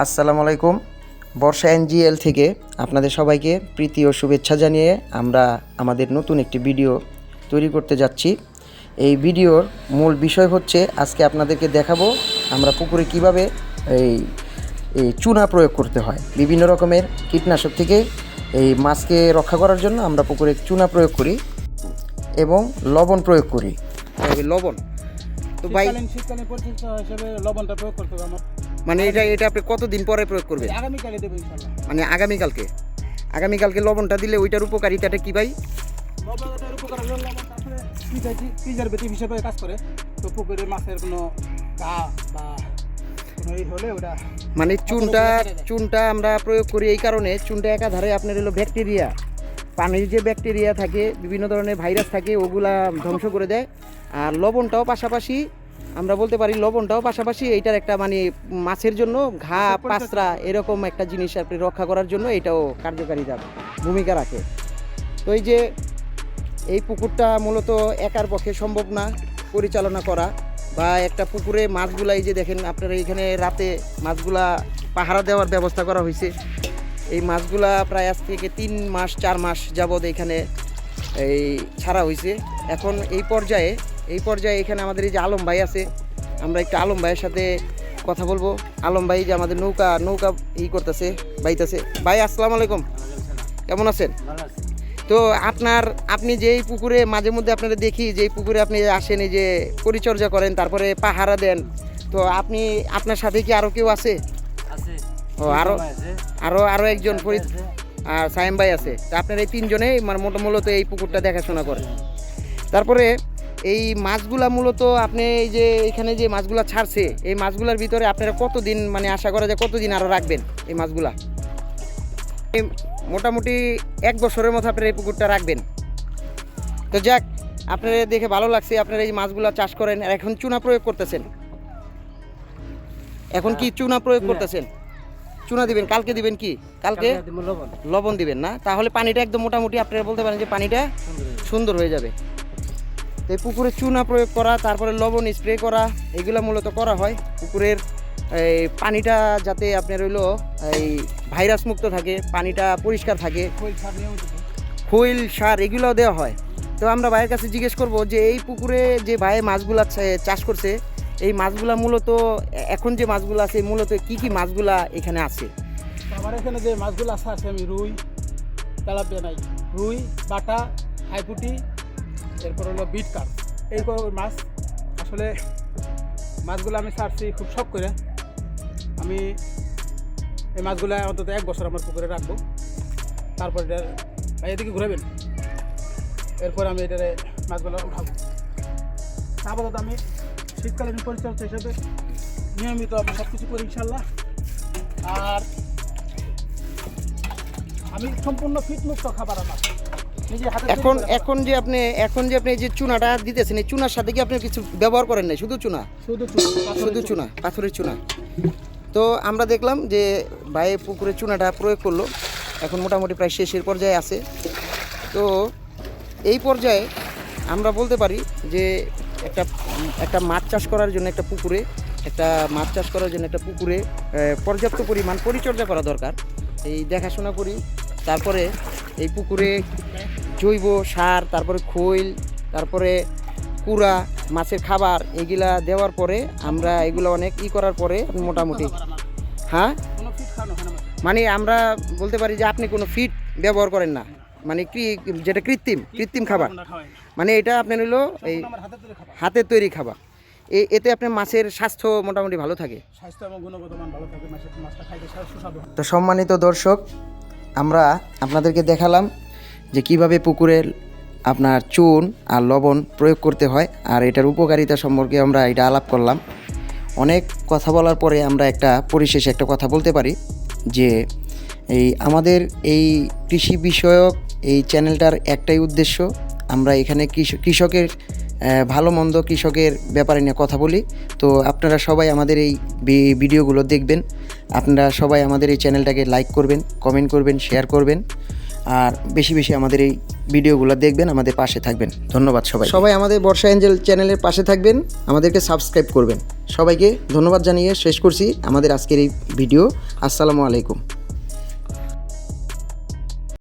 আসসালামু আলাইকুম। বর্ষা এনজিএল থেকে আপনাদের সবাইকে প্রীতি ও শুভেচ্ছা জানিয়ে আমরা আমাদের নতুন একটি ভিডিও তৈরি করতে যাচ্ছি। এই ভিডিওর মূল বিষয় হচ্ছে আজকে আপনাদেরকে দেখাবো আমরা পুকুরে কিভাবে এই চুনা প্রয়োগ করতে হয়। বিভিন্ন রকমের কীটনাশক থেকে এই মাছকে রক্ষা করার জন্য আমরা পুকুরে চুনা প্রয়োগ করি এবং লবণ প্রয়োগ করি। লবণ তো ভাই শীতকালীন পরিচর্যা হিসেবে লবণটা প্রয়োগ করতে হবে আমার। মানে এটা আপনি কতদিন পরে প্রয়োগ করবেন? আগামীকালে দেবো ইনশাআল্লাহ। মানে আগামীকালকে লবণটা দিলে ওইটার উপকারিতাটা কি ভাই? লবণটার উপকার হলো লবণ আসলে প্রিজারভেটিভ হিসেবে কাজ করে। তো পুকুরে মাছের কোনো গা বা কোনো এই হলে ওটা মানে চুনটা আমরা প্রয়োগ করি এই কারণে, চুনটা একাধারে আপনার হলো ব্যাকটেরিয়া, পানির যে ব্যাকটেরিয়া থাকে, বিভিন্ন ধরনের ভাইরাস থাকে, ওগুলা ধ্বংস করে দেয়। আর লবণটাও পাশাপাশি আমরা বলতে পারি এইটার একটা মানে মাছের জন্য ঘা পাঁচরা এরকম একটা জিনিস আপনি রক্ষা করার জন্য এটাও কার্যকারিতা ভূমিকা রাখে। তো এই পুকুরটা মূলত একার পক্ষে সম্ভব না পরিচালনা করা, বা একটা পুকুরে মাছগুলা এই যে দেখেন আপনারা এখানে রাতে মাছগুলা পাহারা দেওয়ার ব্যবস্থা করা হয়েছে। এই মাছগুলা প্রায় আজ থেকে 3-4 মাস যাবৎ এখানে এই ছাড়া হয়েছে। এখন এই পর্যায়ে এখানে আমাদের এই যে আলম ভাই আছে, আমরা একটু আলম ভাইয়ের সাথে কথা বলবো। আলম ভাই যে আমাদের নৌকা করতেছে, বাইতেছে। ভাই আসসালামু আলাইকুম, কেমন আছেন? তো আপনি যে এই পুকুরে মাঝে মধ্যে আপনারা দেখি যে এই পুকুরে আপনি আসেন, এই যে পরিচর্যা করেন, তারপরে পাহারা দেন, তো আপনার সাথে কি আরও কেউ আছে? ও আরো একজন আর সাইম ভাই আছে। তা আপনার এই 3 জনে মানে মূলত এই পুকুরটা দেখাশোনা করেন। তারপরে এই মাছগুলা মূলত আপনি এই যে এখানে যে মাছগুলা ছাড়ছে, এই মাছগুলার ভিতরে আপনারা কতদিন মানে আশা করা যায় কতদিন আরও রাখবেন এই মাছগুলা? মোটামুটি 1 বছরের মতো আপনারা এই পুকুরটা রাখবেন। তো যাক, আপনারা দেখে ভালো লাগছে, আপনারা এই মাছগুলা চাষ করেন আর এখন চুনা প্রয়োগ করতেছেন। এখন কি চুনা প্রয়োগ করতেছেন? চুনা দিবেন, কালকে দিবেন কি? কালকে লবণ দিবেন না? তাহলে পানিটা একদম মোটামুটি আপনারা বলতে পারেন যে পানিটা সুন্দর হয়ে যাবে। এই পুকুরে চুনা প্রয়োগ করা, তারপরে লবণ স্প্রে করা, এগুলো মূলত করা হয় পুকুরের এই পানিটা যাতে আপনার হইলো এই ভাইরাস মুক্ত থাকে, পানিটা পরিষ্কার থাকে। খৈল সার এগুলোও দেওয়া হয়। তো আমরা ভাইয়ের কাছে জিজ্ঞেস করব যে এই পুকুরে যে ভাই মাছগুলা চাষ করছে, এই মাছগুলা মূলত এখন যে মাছগুলো আছে মূলত কি মাছগুলা এখানে আছে? আমার এখানে যে মাছগুলো আছে আমি রুই, তেলাপিয়া নাই, রুই, বাটা, হাইপুটি, এরপর হলো বিট কাপ, এই মাছ। আসলে মাছগুলো আমি ছাড়ছি খুব শখ করে। আমি এই মাছগুলো অন্তত 1 বছর আমার পুকুরে রাখবো। তারপর এটা এদিকে ঘুরাবেন, এরপর আমি এটারে মাছগুলো উঠাবো। আপাতত আমি শীতকালীন পরিচর্যা হিসেবে নিয়মিত আমি সব কিছু করি ইনশাল্লাহ। আর আমি সম্পূর্ণ ফিটমুক্ত খাবার আমার এখন যে আপনি এই যে চুনাটা দিতেছেন, এই চুনার সাথে কি আপনি কিছু ব্যবহার করেন না? শুধু চুনা, পাথরের চুনা। তো আমরা দেখলাম যে ভাই পুকুরে চুনাটা প্রয়োগ করলো, এখন মোটামুটি প্রায় শেষের পর্যায়ে আছে। তো এই পর্যায়ে আমরা বলতে পারি যে একটা মাছ চাষ করার জন্য একটা পুকুরে পর্যাপ্ত পরিমাণ পরিচর্যা করা দরকার। এই দেখাশোনা করি, তারপরে এই পুকুরে জৈব সার, তারপরে খৈল, তারপরে কুড়া, মাছের খাবার এগুলা দেওয়ার পরে আমরা এগুলো অনেক করার পরে মোটামুটি হ্যাঁ, মানে আমরা বলতে পারি যে আপনি কোনো ফিড ব্যবহার করেন না, মানে যেটা কৃত্রিম খাবার, মানে এটা আপনার হলো এই হাতের তৈরি খাবার। এতে আপনার মাছের স্বাস্থ্য মোটামুটি ভালো থাকে। তো সম্মানিত দর্শক, আমরা আপনাদেরকে দেখালাম যে কিভাবে পুকুরে আপনার চুন আর লবণ প্রয়োগ করতে হয়, আর এটার উপকারিতা সম্পর্কে আমরা এটা আলাপ করলাম। অনেক কথা বলার পরে আমরা পরিশেষে একটা কথা বলতে পারি যে আমাদের এই কৃষি বিষয়ক এই চ্যানেলটার একটাই উদ্দেশ্য, আমরা এখানে কৃষকের ভালো মন্দ, কৃষকের ব্যাপারে নিয়ে কথা বলি। তো আপনারা সবাই আমাদের এই ভিডিওগুলো দেখবেন, আপনারা সবাই আমাদের এই চ্যানেলটাকে লাইক করবেন, কমেন্ট করবেন, শেয়ার করবেন, আর বেশি বেশি আমাদের এই ভিডিওগুলো দেখবেন, আমাদের পাশে থাকবেন। ধন্যবাদ সবাই আমাদের বর্ষা এঞ্জেল চ্যানেলের পাশে থাকবেন, আমাদেরকে সাবস্ক্রাইব করবেন। সবাইকে ধন্যবাদ জানিয়ে শেষ করছি আমাদের আজকের এই ভিডিও। আসসালামু আলাইকুম।